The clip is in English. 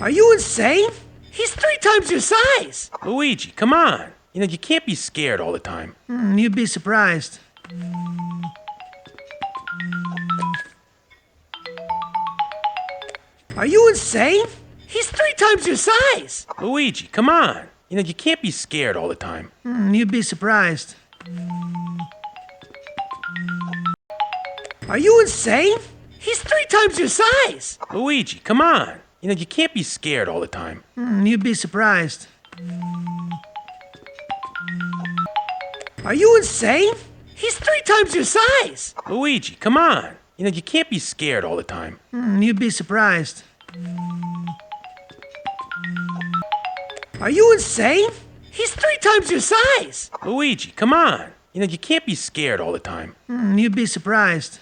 Are you insane? He's 3 times your size! Luigi, come on. You can't be scared all the time. You'd be surprised. Are you insane? He's 3 times your size! Luigi, come on. You can't be scared all the time. You'd be surprised. Are you insane? He's 3 times your size! Luigi, come on. You can't be scared all the time. You'd be surprised. Are you insane? He's 3 times your size! Luigi, come on. You can't be scared all the time. You'd be surprised. Are you insane? He's 3 times your size! Luigi, come on. You can't be scared all the time. You'd be surprised.